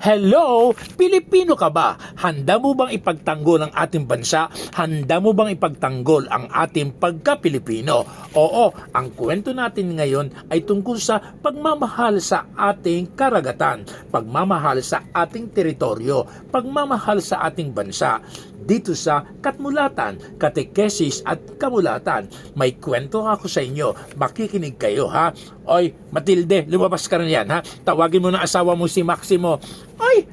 Hello! Pilipino ka ba? Handa mo bang ipagtanggol ang ating bansa? Handa mo bang ipagtanggol ang ating pagka-Pilipino? Oo, ang kwento natin ngayon ay tungkol sa pagmamahal sa ating karagatan, pagmamahal sa ating teritoryo, pagmamahal sa ating bansa. Dito sa Katmulatan, Katekesis at Kamulatan, may kwento ako sa inyo. Makikinig kayo, ha? Oy, Matilde, lumabas ka na yan, ha? Tawagin mo na asawa mo si Maximo. Oy,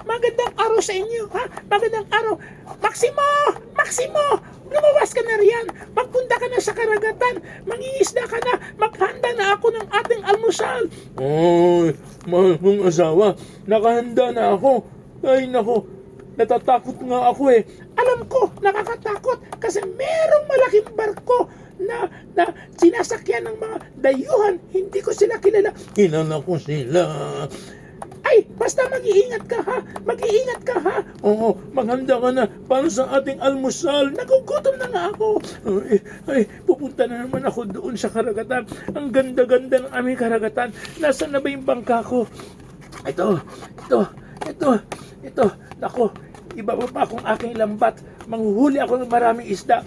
magandang araw sa inyo, ha? Magandang araw. Maximo! Lumabas ka na riyan. Magpunta ka na sa karagatan. Mangingisda ka na. Maghanda na ako ng ating almusal. Oy, mahal kong asawa, nakahanda na ako. Ay, nako, natatakot nga ako eh. Alam ko, nakakatakot kasi merong malaking barko na sinasakyan ng mga dayuhan. Hindi ko sila kilala. Kilala ko sila. Ay, basta mag-iingat ka, ha? Mag-iingat ka, ha? Oo, maghanda ka na para sa ating almusal. Nagugutom na nga ako. Ay, pupunta na naman ako doon sa karagatan. Ang ganda-ganda ng aming karagatan. Nasaan na ba yung bangka ko? Ito. Nako, ibaba pa akong aking lambat. Manghuhuli ako ng maraming isda.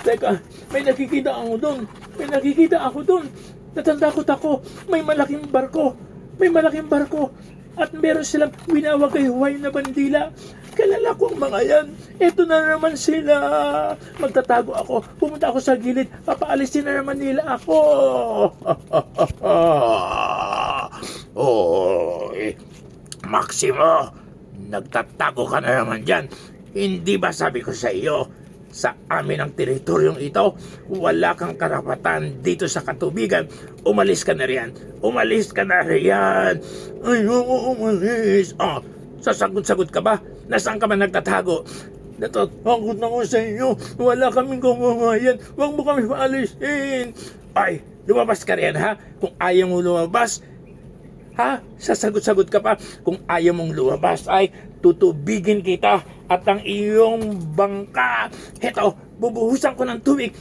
Teka, may nakikita ako doon. Natandakot ako. May malaking barko. At meron silang winawagayhuay na bandila. Kilala ko ang mga yan. Eto na naman sila. Magtatago ako. Pumunta ako sa gilid. Papaalisin na naman nila ako. Oy, Maximo, nagtatago ka na naman dyan. Hindi ba sabi ko sa iyo, sa amin ang teritoryong ito, wala kang karapatan dito sa katubigan. Umalis ka na riyan. Ayoko umalis. Sasagot-sagot ka ba? Nasaan ka ba nagtatago? Natatakot ako sa iyo. Wala kaming kumamayan. Huwag mo kami paalisin. Ay, lumabas ka riyan, ha? Kung ayaw mo lumabas, ha? Sasagot-sagot ka pa. Kung ayaw mong lumabas ay tutubigin kita at ang iyong bangka. Heto, bubuhusan ko ng tubig.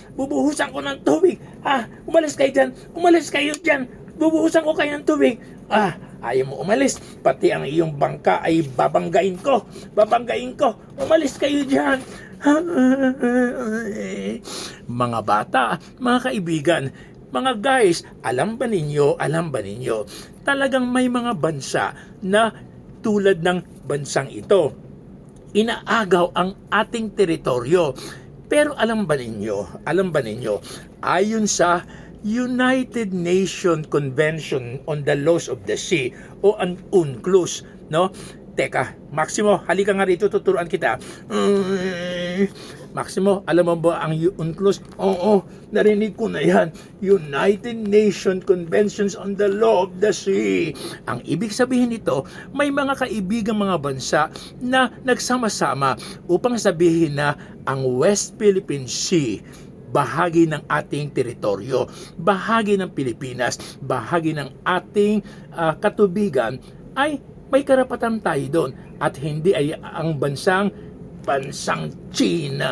Umalis kayo dyan. Bubuhusan ko kayo ng tubig. Ayaw mo umalis. Pati ang iyong bangka ay babanggain ko. Umalis kayo dyan. Mga bata, mga kaibigan, mga guys, alam ba ninyo, talagang may mga bansa na tulad ng bansang ito, inaagaw ang ating teritoryo. Pero alam ba ninyo, ayon sa United Nations Convention on the Laws of the Sea o ang UNCLOS, no? Teka, Maximo, halika nga rito, tuturuan kita. Maximo, alam mo ba ang UNCLOS? Oo, narinig ko na yan. United Nations Conventions on the Law of the Sea. Ang ibig sabihin nito, may mga kaibigang mga bansa na nagsama-sama upang sabihin na ang West Philippine Sea, bahagi ng ating teritoryo, bahagi ng Pilipinas, bahagi ng ating katubigan, ay may karapatan tayo doon at hindi ay ang bansang China.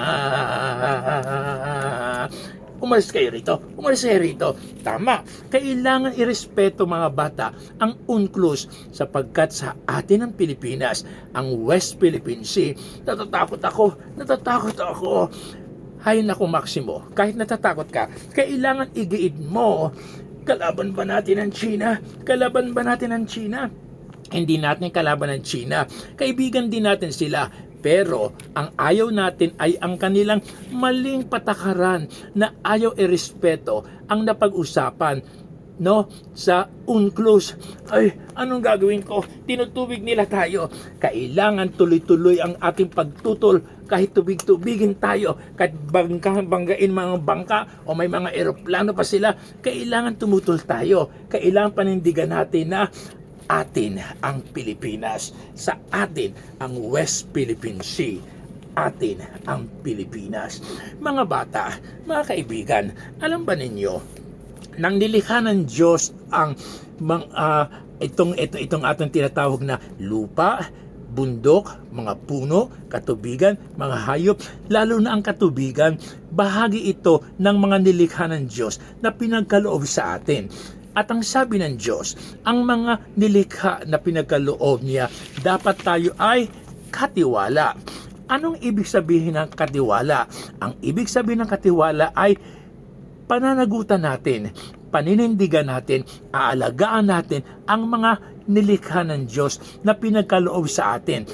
Umalis kayo rito. Tama, kailangan irespeto mga bata ang UNCLOS sapagkat sa atin ng Pilipinas, ang West Philippine Sea. Natatakot ako. Hay nako Maximo, kahit natatakot ka, kailangan igiid mo. Kalaban ba natin ang China? Hindi natin kalaban ng China. Kaibigan din natin sila. Pero ang ayaw natin ay ang kanilang maling patakaran na ayaw irespeto ang napag-usapan, no, sa UNCLOS. Ay, anong gagawin ko? Tinutubig nila tayo. Kailangan tuloy-tuloy ang ating pagtutol kahit tubig-tubigin tayo, kahit banggain mga bangka o may mga eroplano pa sila, kailangan tumutol tayo. Kailangan panindigan natin na atin ang Pilipinas, sa atin ang West Philippine Sea, atin ang Pilipinas. Mga bata, mga kaibigan, alam ba ninyo, nang nilikha ng Diyos ang itong ating tinatawag na lupa, bundok, mga puno, katubigan, mga hayop, lalo na ang katubigan, bahagi ito ng mga nilikha ng Diyos na pinagkaloob sa atin. At ang sabi ng Diyos, ang mga nilikha na pinagkaloob niya, dapat tayo ay katiwala. Anong ibig sabihin ng katiwala? Ang ibig sabihin ng katiwala ay pananagutan natin, paninindigan natin, aalagaan natin ang mga nilikha ng Diyos na pinagkaloob sa atin.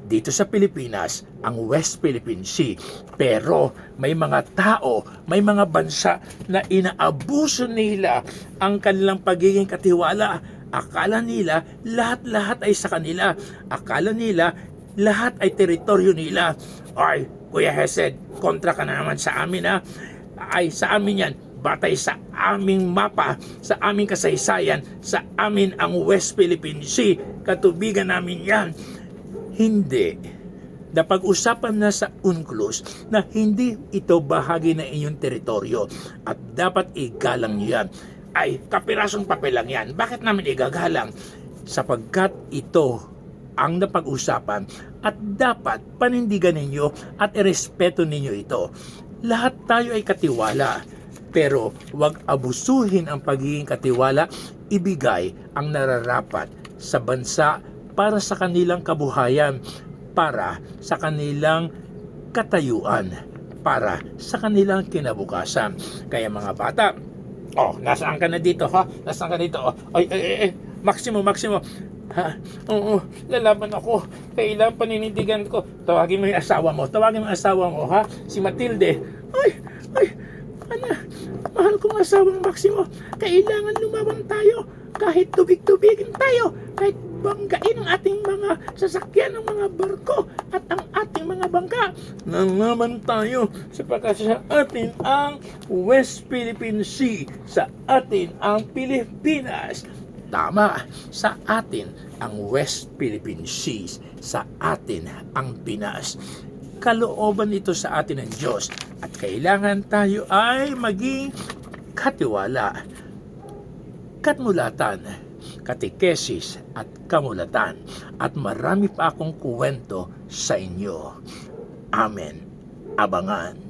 Dito sa Pilipinas, ang West Philippine Sea. Pero may mga tao, may mga bansa na inaabuso nila ang kanilang pagiging katiwala. Akala nila lahat-lahat ay sa kanila. Akala nila lahat ay teritoryo nila. Ay, Kuya Hesed, kontra ka na naman sa amin ha. Ay, sa amin yan. Batay sa aming mapa, sa aming kasaysayan, sa amin ang West Philippine Sea. Katubigan namin yan. Hindi. Napag-usapan na sa UNCLOS na hindi ito bahagi ng inyong teritoryo at dapat igalang niyo yan. Ay, kapirasong papel lang yan. Bakit namin igagalang? Sapagkat ito ang napag-usapan at dapat panindigan ninyo at irespeto ninyo ito. Lahat tayo ay katiwala, pero huwag abusuhin ang pagiging katiwala. Ibigay ang nararapat sa bansa para sa kanilang kabuhayan, para sa kanilang katayuan, para sa kanilang kinabukasan. Kaya mga bata, nasaan ka na dito ha? Nasaan ka dito? Ay, Maximo. Ha? Oo, lalaban ako. Kailangan paninindigan ko. Tawagin mo yung asawa mo, ha? Si Matilde. Ay, mahal kong asawang Maximo. Kailangan lumaban tayo. Kahit tubig-tubigin tayo. Kahit banggain ang ating mga sasakyan, ang mga barko, at ang ating mga bangka. Lalaban tayo sapagkat sa atin ang West Philippine Sea. Sa atin ang Pilipinas. Tama, sa atin ang West Philippine Seas, sa atin ang Pinas. Kalooban ito sa atin ng Diyos at kailangan tayo ay maging katiwala, katmulatan, katikesis at kamulatan at marami pa akong kwento sa inyo. Amen. Abangan.